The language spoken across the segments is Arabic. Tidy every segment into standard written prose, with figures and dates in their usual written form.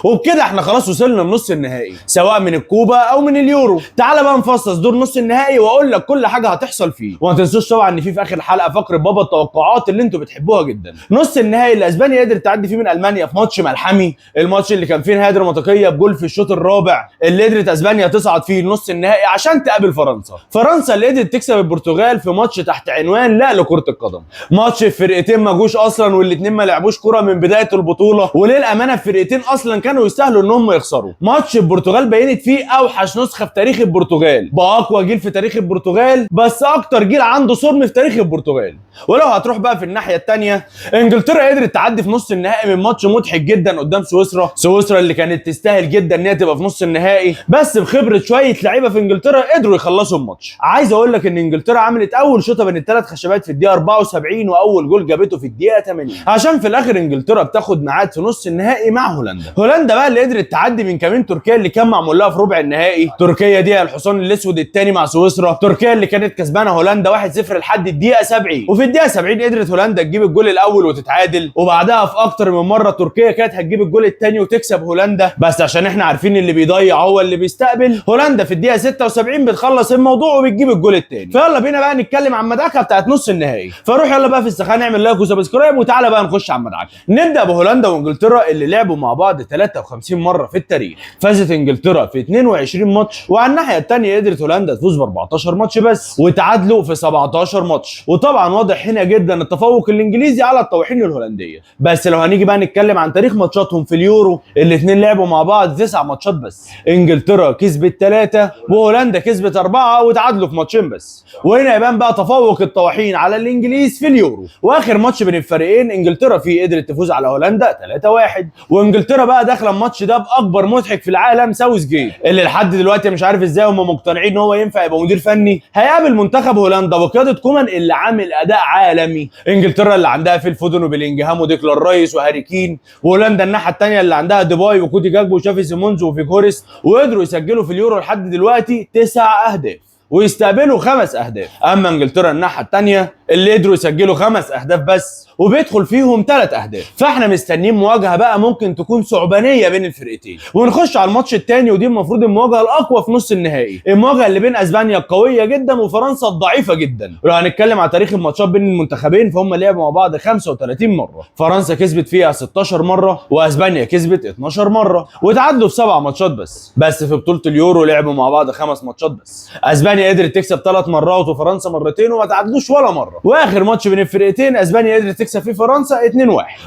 وبكده احنا خلاص وصلنا لنص النهائي سواء من الكوبا او من اليورو. تعال بقى نفصص دور نص النهائي واقول لك كل حاجه هتحصل فيه. وما تنسوش طبعا ان في اخر الحلقه فقره بابا التوقعات اللي انتوا بتحبوها جدا. نص النهائي اللي اسبانيا قدرت تعدي فيه من المانيا في ماتش ملحمي، الماتش اللي كان فيه نهايه دراماتيكيه بجول في الشوط الرابع، اللي قدرت اسبانيا تصعد فيه لنص النهائي عشان تقابل فرنسا. فرنسا اللي قدرت تكسب البرتغال في ماتش تحت عنوان لا لكره القدم. ماتش الفرقتين ما جوش اصلا والاثنين ما لعبوش كره من بدايه البطوله، وللامانه الفرقتين اصلا كانوا يستاهلوا ان هم يخسروا. ماتش البرتغال بينت فيه اوحش نسخه في تاريخ البرتغال، باقوى جيل في تاريخ البرتغال، بس اكتر جيل عنده صرم في تاريخ البرتغال. ولو هتروح بقى في الناحيه الثانيه، انجلترا قدرت تعدي في نص النهائي من ماتش مضحك جدا قدام سويسرا اللي كانت تستاهل جدا ان هي تبقى في نص النهائي، بس بخبره شويه لعيبه في انجلترا قدروا يخلصوا الماتش. عايز اقول لك ان انجلترا عملت اول شوطه بين الثلاث خشبات في الدقيقه 74 واول جول جابته في الدقيقه 80، عشان في الاخر انجلترا بتاخد ميعاد في نص النهائي مع هولندا بقى اللي قدرت تعدي من كمين تركيا اللي كان معمول لها في ربع النهائي. تركيا دي الحصان الاسود الثاني مع سويسرا، تركيا اللي كانت كسبانه هولندا 1-0 لحد الدقيقه 70، وفي الدقيقه 70 قدرت هولندا تجيب الجول الاول وتتعادل، وبعدها في اكتر من مره تركيا كانت هتجيب الجول الثاني وتكسب هولندا، بس عشان احنا عارفين اللي بيضيع هو اللي بيستقبل، هولندا في الدقيقه 76 بتخلص الموضوع وبتجيب الجول الثاني. فيلا بينا بقى نتكلم عن المدعكه بتاعت نص النهائي. فروح يلا بقى في السخان نعمل لايك وسبسكرايب وتعالى بقى نخش على المدعكه. نبدا بهولندا وانجلترا اللي لعبوا مع بعض 53 مره في التاريخ. فازت انجلترا في 22 ماتش، وعلى الناحيه الثانيه قدرت هولندا تفوز ب 14 ماتش بس، وتعادلوا في 17 ماتش. وطبعا واضح هنا جدا التفوق الانجليزي على الطواحين الهولنديه. بس لو هنيجي بقى نتكلم عن تاريخ ماتشاتهم في اليورو، الاثنين لعبوا مع بعض 9 ماتشات بس. انجلترا كسبت 3 وهولندا كسبت 4 وتعادلوا في ماتشين بس. وهنا يبان بقى تفوق الطواحين على الانجليز في اليورو. واخر ماتش بين الفريقين انجلترا فيه قدرت تفوز على هولندا 3-1. وانجلترا بقى داخله الماتش ده باكبر مضحك في العالم ساوث جيت، اللي لحد دلوقتي مش عارف ازاي هم مقتنعين ان هو ينفع يبقى مدير فني. هيقابل منتخب هولندا بقياده كومان اللي عامل اداء عالمي. انجلترا اللي عندها فيل فودن وبيلينجهام وديكلان رايس وهاري كين، وهولندا الناحيه الثانيه اللي عندها ديباي وكودي جاكبو وشافي سيمونز وفيكوريس، وقدروا يسجلوا في اليورو لحد دلوقتي 9 اهداف ويستقبلوا 5 اهداف. اما انجلترا الناحيه الثانيه اللي قدروا يسجلوا 5 اهداف بس وبيدخل فيهم 3 اهداف. فاحنا مستنيين مواجهه بقى ممكن تكون ثعبانيه بين الفرقتين. ونخش على الماتش الثاني، ودي المفروض المواجهه الاقوى في نص النهائي، المواجهه اللي بين اسبانيا القويه جدا وفرنسا الضعيفه جدا. ولو هنتكلم على تاريخ الماتشات بين المنتخبين فهم لعبوا مع بعض 35 مره، فرنسا كسبت فيها 16 مره واسبانيا كسبت 12 مره، وتعادلوا في 7 ماتشات بس في بطوله اليورو لعبوا مع بعض 5 ماتشات بس. اسبانيا قدرت تكسب 3 مرات وفرنسا مرتين وما تعادلوش ولا مره. واخر ماتش بين الفرقتين اسبانيا قدرت تكسب فيه فرنسا 2-1.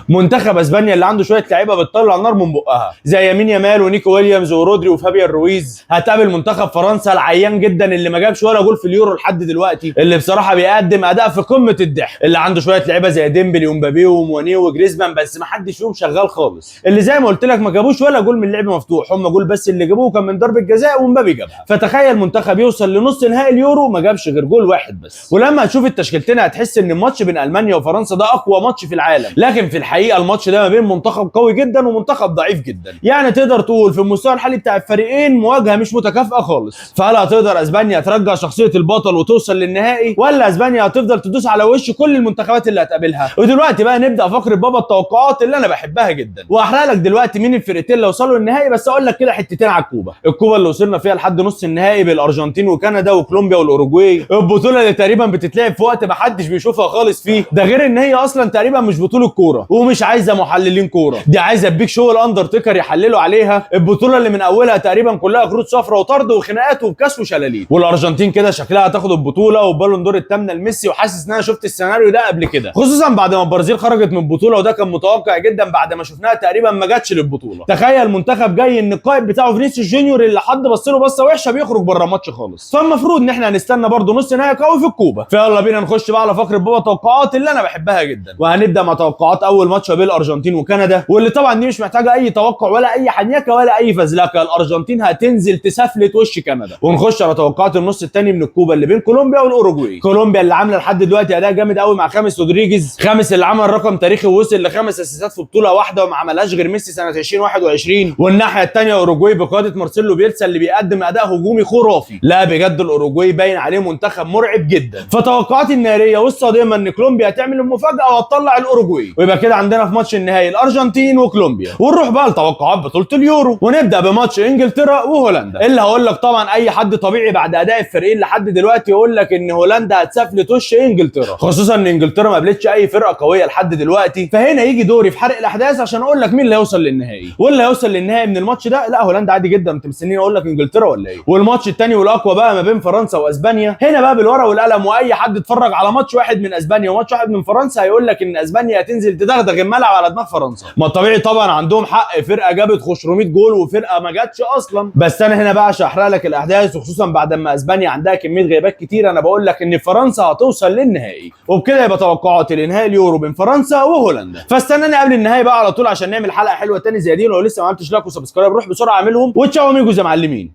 منتخب اسبانيا اللي عنده شويه لعيبه بتطلع النار من بقها زي يمين يامال ونيكو ويليامز ورودري وفابيان رويز، هتقابل منتخب فرنسا العيان جدا اللي ما جابش ولا جول في اليورو لحد دلوقتي، اللي بصراحه بيقدم اداء في قمه الضحك، اللي عنده شويه لعيبه زي ديمبلي ومبابي ومواني وجريزمان، بس ما حدش فيهم شغال خالص، اللي زي ما قلت لك ما جابوش ولا جول من لعب مفتوح، هم جول بس اللي جابوه كان من ضربه جزاء ومبابي جابها. فتخيل منتخب يوصل لنص نهائي اليورو ما جابش غير جول واحد بس. ولما تشوف التشكيلتين هتحس ان الماتش بين المانيا وفرنسا ده اقوى ماتش في العالم، لكن في الحقيقه الماتش ده ما بين منتخب قوي جدا ومنتخب ضعيف جدا. يعني تقدر تقول في المستوى الحالي بتاع الفريقين مواجهه مش متكافئه خالص. فهل هتقدر اسبانيا ترجع شخصيه البطل وتوصل للنهائي، ولا اسبانيا هتفضل تدوس على وش كل المنتخبات اللي هتقابلها؟ ودلوقتي بقى نبدا فقره بابا التوقعات اللي انا بحبها جدا، واحرق لك دلوقتي مين الفرقتين اللي وصلوا للنهائي، بس اقول لك كده حتتين على الكوبا اللي وصلنا فيها لحد نص النهائي بالارجنتين وكندا وكولومبيا والاوروجواي، البطوله اللي تقريبا بتتلعب في وقت ما حدش بيشوفها خالص فيه، ده غير ان هي اصلا تقريبا مش بطوله كوره ومش عايزه محللين كوره، دي عايزه بيك شو الاندرتيكر يحللوا عليها. البطوله اللي من اولها تقريبا كلها كروت صفراء وطرد وخناقات وبكاس وشلاليت، والارجنتين كده شكلها هتاخد البطوله وبالون دور الثامنه لميسي، وحاسس ان انا شفت السيناريو ده قبل كده، خصوصا بعد ما البرازيل خرجت من البطوله، وده كان متوقع جدا بعد ما شفناها تقريبا ما جاتش للبطوله. تخيل منتخب جاي ان القائد بتاعه فينيسيوس جونيور اللي حد بص له بصه وحشه بيخرج بره الماتش خالص، فالمفروض ان احنا هنستنى برده نص نهائي قوي في الكوبا. فيلا بينا نخش بقى على فقره بابا توقعات اللي انا بحبها جدا، وهنبدا مع توقعات اول ماتش بين الارجنتين وكندا، واللي طبعا دي مش محتاجه اي توقع ولا اي حنيكه ولا اي فزلكه، الارجنتين هتنزل تسفلت وش كندا. ونخش على توقعات النص الثاني من الكوبا اللي بين كولومبيا والاوروجواي. كولومبيا اللي عامله لحد دلوقتي اداء جامد قوي مع خامس رودريجيز، خامس اللي عمل رقم تاريخي ووصل ل5 اسيستات في بطوله واحده وما عملهاش غير ميسي سنه 2021. والناحيه الثانيه اوروجواي بقياده مارسيلو بيلسا اللي بيقدم اداء هجومي خرافي. لا بجد الاوروجواي باين عليه منتخب مرعب جدا. فتوقعاتي الناريه والصادمه ان كولومبيا هتعمل المفاجاه وهتطلع الاوروجواي، ويبقى كده عندنا في ماتش النهائي الارجنتين وكولومبيا. ونروح بقى لتوقعات بطوله اليورو، ونبدا بماتش انجلترا وهولندا، اللي هقول لك طبعا اي حد طبيعي بعد اداء الفريقين لحد دلوقتي يقول لك ان هولندا هتسفلت وش انجلترا، خصوصا ان انجلترا ما قابلتش اي فرقه قويه لحد دلوقتي. فهنا يجي دوري في حرق الاحداث عشان اقول لك مين اللي هيوصل للنهائي. واللي هيوصل للنهائي من الماتش ده لا هولندا عادي جدا، انت مستنيني اقول لك انجلترا ولا ايه؟ والماتش الثاني والاقوى بقى ما بين فرنسا واسبانيا. هنا بقى بالورقه والقلم، واي حد اتفرج على ماتش واحد من اسبانيا وماتش واحد من فرنسا هيقول لك ان اسبانيا هتنزل تدغدغ الملعب على دماغ فرنسا. ما طبيعي طبعا عندهم حق، فرقه جابت 500 جول وفرقه ما جاتش اصلا. بس انا هنا بقى عشان احرق لك الاحداث، وخصوصا بعد ما اسبانيا عندها كميه غيابات كتير، انا بقول لك ان فرنسا هتوصل للنهائي. وبكده يبقى توقعاتي لنهائي اليورو بين فرنسا وهولندا. فاستناني قبل النهائي بقى على طول عشان نعمل حلقه حلوه تاني زي دي. ولو لسه ما عملتش لايك وسبسكرايب روح بسرعه اعملهم. وتشاو اميجوز يا معلمين.